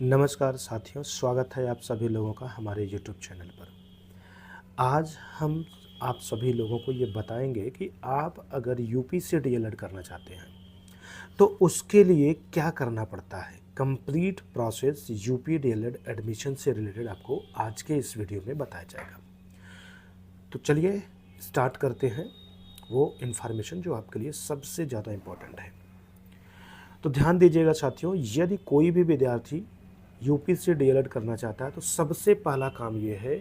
नमस्कार साथियों, स्वागत है आप सभी लोगों का हमारे YouTube चैनल पर। आज हम आप सभी लोगों को ये बताएंगे कि आप अगर यूपी से डीएलएड करना चाहते हैं तो उसके लिए क्या करना पड़ता है। Complete process UP DElEd admission से रिलेटेड आपको आज के इस वीडियो में बताया जाएगा। तो चलिए स्टार्ट करते हैं वो इन्फॉर्मेशन जो आपके लिए सबसे ज़्यादा इम्पोर्टेंट है। तो ध्यान दीजिएगा साथियों, यदि कोई भी विद्यार्थी यूपी से डीएलएड करना चाहता है तो सबसे पहला काम ये है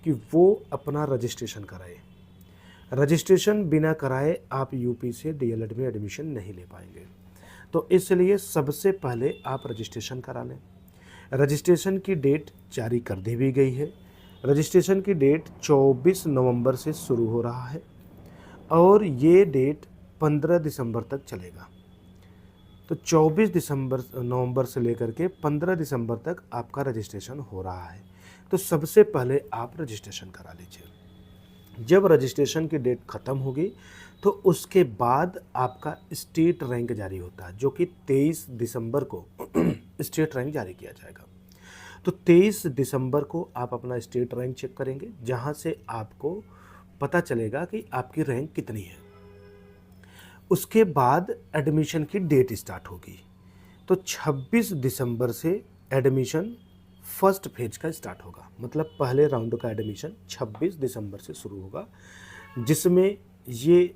कि वो अपना रजिस्ट्रेशन कराए। रजिस्ट्रेशन बिना कराए आप यूपी से डीएलएड में एडमिशन नहीं ले पाएंगे। तो इसलिए सबसे पहले आप रजिस्ट्रेशन करा लें। रजिस्ट्रेशन की डेट जारी कर दी भी गई है। रजिस्ट्रेशन की डेट 24 नवंबर से शुरू हो रहा है और ये डेट 15 दिसंबर तक चलेगा। तो 24 नवंबर से लेकर के 15 दिसंबर तक आपका रजिस्ट्रेशन हो रहा है। तो सबसे पहले आप रजिस्ट्रेशन करा लीजिए। जब रजिस्ट्रेशन की डेट ख़त्म होगी तो उसके बाद आपका स्टेट रैंक जारी होता है, जो कि 23 दिसंबर को स्टेट रैंक जारी किया जाएगा। तो 23 दिसंबर को आप अपना स्टेट रैंक चेक करेंगे, जहां से आपको पता चलेगा कि आपकी रैंक कितनी है। उसके बाद एडमिशन की डेट स्टार्ट होगी। तो 26 दिसंबर से एडमिशन फर्स्ट फेज का स्टार्ट होगा, मतलब पहले राउंड का एडमिशन 26 दिसंबर से शुरू होगा, जिसमें ये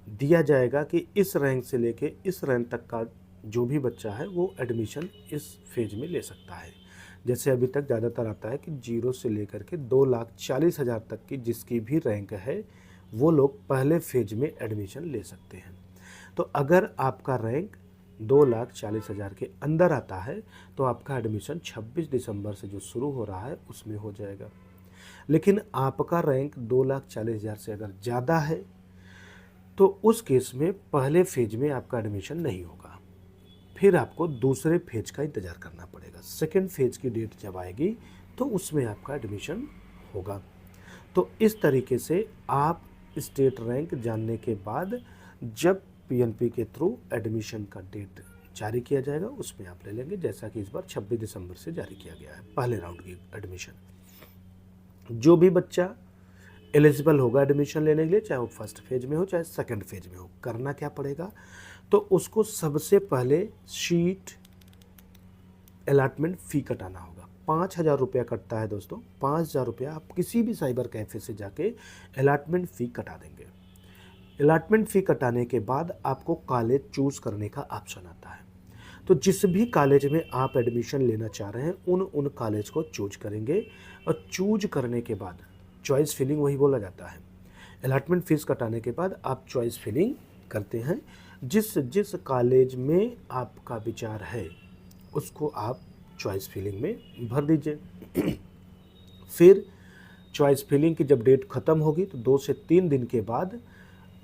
दिया जाएगा कि इस रैंक से लेके इस रैंक तक का जो भी बच्चा है वो एडमिशन इस फेज में ले सकता है। जैसे अभी तक ज़्यादातर आता है कि 0 से लेकर के 2,40,000 तक की जिसकी भी रैंक है वो लोग पहले फेज में एडमिशन ले सकते हैं। तो अगर आपका रैंक 2,40,000 के अंदर आता है तो आपका एडमिशन 26 दिसंबर से जो शुरू हो रहा है उसमें हो जाएगा। लेकिन आपका रैंक 2,40,000 से अगर ज़्यादा है तो उस केस में पहले फेज में आपका एडमिशन नहीं होगा, फिर आपको दूसरे फेज का इंतज़ार करना पड़ेगा। सेकेंड फेज की डेट जब आएगी तो उसमें आपका एडमिशन होगा। तो इस तरीके से आप स्टेट रैंक जानने के बाद जब पीएनपी के थ्रू एडमिशन का डेट जारी किया जाएगा उसमें आप ले लेंगे, जैसा कि इस बार 26 दिसंबर से जारी किया गया है पहले राउंड की एडमिशन। जो भी बच्चा एलिजिबल होगा एडमिशन लेने के लिए, चाहे वो फर्स्ट फेज में हो चाहे सेकंड फेज में हो, करना क्या पड़ेगा तो उसको सबसे पहले शीट अलॉटमेंट फ़ी कटाना होगा। 5,000 रुपया कटता है दोस्तों। 5,000 रुपया आप किसी भी साइबर कैफ़े से जाके अलॉटमेंट फ़ी कटा देंगे। अलॉटमेंट फ़ी कटाने के बाद आपको कॉलेज चूज़ करने का ऑप्शन आता है। तो जिस भी कॉलेज में आप एडमिशन लेना चाह रहे हैं उन कॉलेज को चूज करेंगे और चूज करने के बाद चॉइस फिलिंग वही बोला जाता है। अलॉटमेंट फ़ीस कटाने के बाद आप चॉइस फिलिंग करते हैं। जिस जिस कॉलेज में आपका विचार है उसको आप चॉइस फिलिंग में भर दीजिए। फिर चॉइस फिलिंग की जब डेट ख़त्म होगी तो 2 से 3 दिन के बाद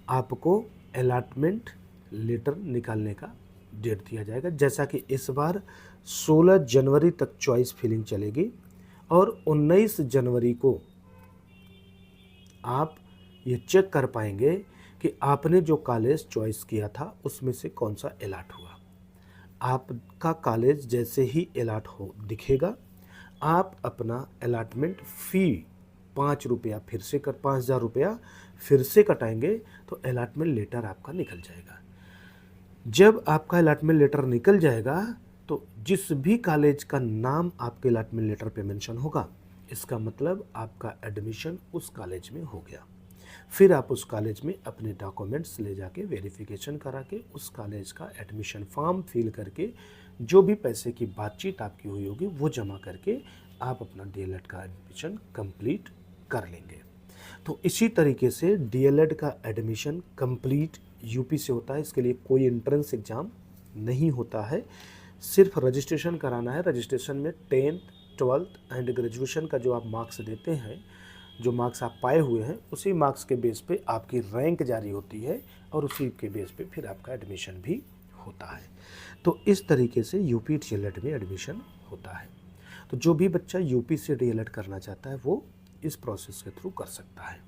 आपको अलॉटमेंट लेटर निकालने का डेट दिया जाएगा। जैसा कि इस बार 16 जनवरी तक चॉइस फिलिंग चलेगी और 19 जनवरी को आप ये चेक कर पाएंगे कि आपने जो कॉलेज चॉइस किया था उसमें से कौन सा अलॉट हुआ। आपका कॉलेज जैसे ही अलॉट हो दिखेगा, आप अपना अलॉटमेंट फ़ी 5,000 रुपया फिर से कटाएंगे तो अलॉटमेंट लेटर आपका निकल जाएगा। जब आपका अलॉटमेंट लेटर निकल जाएगा तो जिस भी कॉलेज का नाम आपके अलॉटमेंट लेटर पे मेंशन होगा, इसका मतलब आपका एडमिशन उस कॉलेज में हो गया। फिर आप उस कॉलेज में अपने डॉक्यूमेंट्स ले जाके वेरिफिकेशन करा के उस कॉलेज का एडमिशन फॉर्म फिल करके जो भी पैसे की बातचीत आपकी हुई होगी वो जमा करके आप अपना डीएलएड का एडमिशन कंप्लीट कर लेंगे। तो इसी तरीके से डीएलएड का एडमिशन कंप्लीट यूपी से होता है। इसके लिए कोई एंट्रेंस एग्ज़ाम नहीं होता है, सिर्फ रजिस्ट्रेशन कराना है। रजिस्ट्रेशन में 10th, 12th एंड ग्रेजुएशन का जो आप मार्क्स देते हैं, जो मार्क्स आप पाए हुए हैं, उसी मार्क्स के बेस पे आपकी रैंक जारी होती है और उसी के बेस पे फिर आपका एडमिशन भी होता है। तो इस तरीके से यूपी डीएलएड में एडमिशन होता है। तो जो भी बच्चा यूपी से डीएलएड करना चाहता है वो इस प्रोसेस के थ्रू कर सकता है।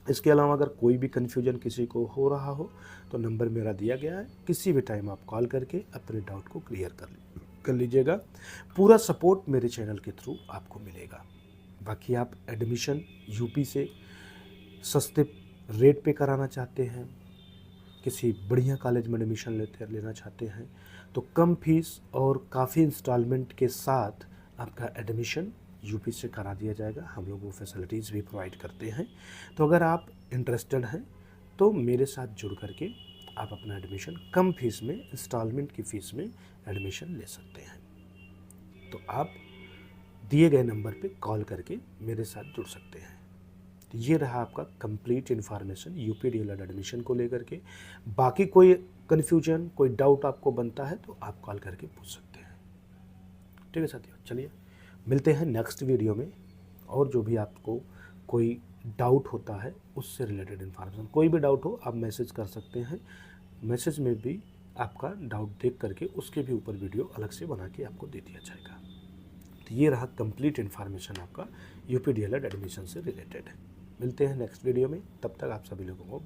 इसके अलावा अगर कोई भी कन्फ्यूजन किसी को हो रहा हो तो नंबर मेरा दिया गया है, किसी भी टाइम आप कॉल करके अपने डाउट को क्लियर कर कर लीजिएगा। पूरा सपोर्ट मेरे चैनल के थ्रू आपको मिलेगा। बाकी आप एडमिशन यूपी से सस्ते रेट पे कराना चाहते हैं, किसी बढ़िया कॉलेज में एडमिशन लेना चाहते हैं, तो कम फीस और काफ़ी इंस्टॉलमेंट के साथ आपका एडमिशन यूपी से करा दिया जाएगा। हम लोग वो फैसिलिटीज़ भी प्रोवाइड करते हैं। तो अगर आप इंटरेस्टेड हैं तो मेरे साथ जुड़ करके आप अपना एडमिशन कम फीस में, इंस्टॉलमेंट की फ़ीस में एडमिशन ले सकते हैं। तो आप दिए गए नंबर पे कॉल करके मेरे साथ जुड़ सकते हैं। तो ये रहा आपका complete information UP DElEd admission को लेकर के। बाकी कोई कन्फ्यूजन, कोई डाउट आपको बनता है तो आप कॉल करके पूछ सकते हैं। ठीक है साथियों, चलिए मिलते हैं नेक्स्ट वीडियो में। और जो भी आपको कोई डाउट होता है उससे रिलेटेड इन्फॉर्मेशन, कोई भी डाउट हो आप मैसेज कर सकते हैं। मैसेज में भी आपका डाउट देख करके उसके भी ऊपर वीडियो अलग से बना के आपको दे दिया जाएगा। तो ये रहा कंप्लीट इन्फॉर्मेशन आपका यूपी डीएलएड एडमिशन से रिलेटेड। मिलते हैं नेक्स्ट वीडियो में, तब तक आप सभी लोगों को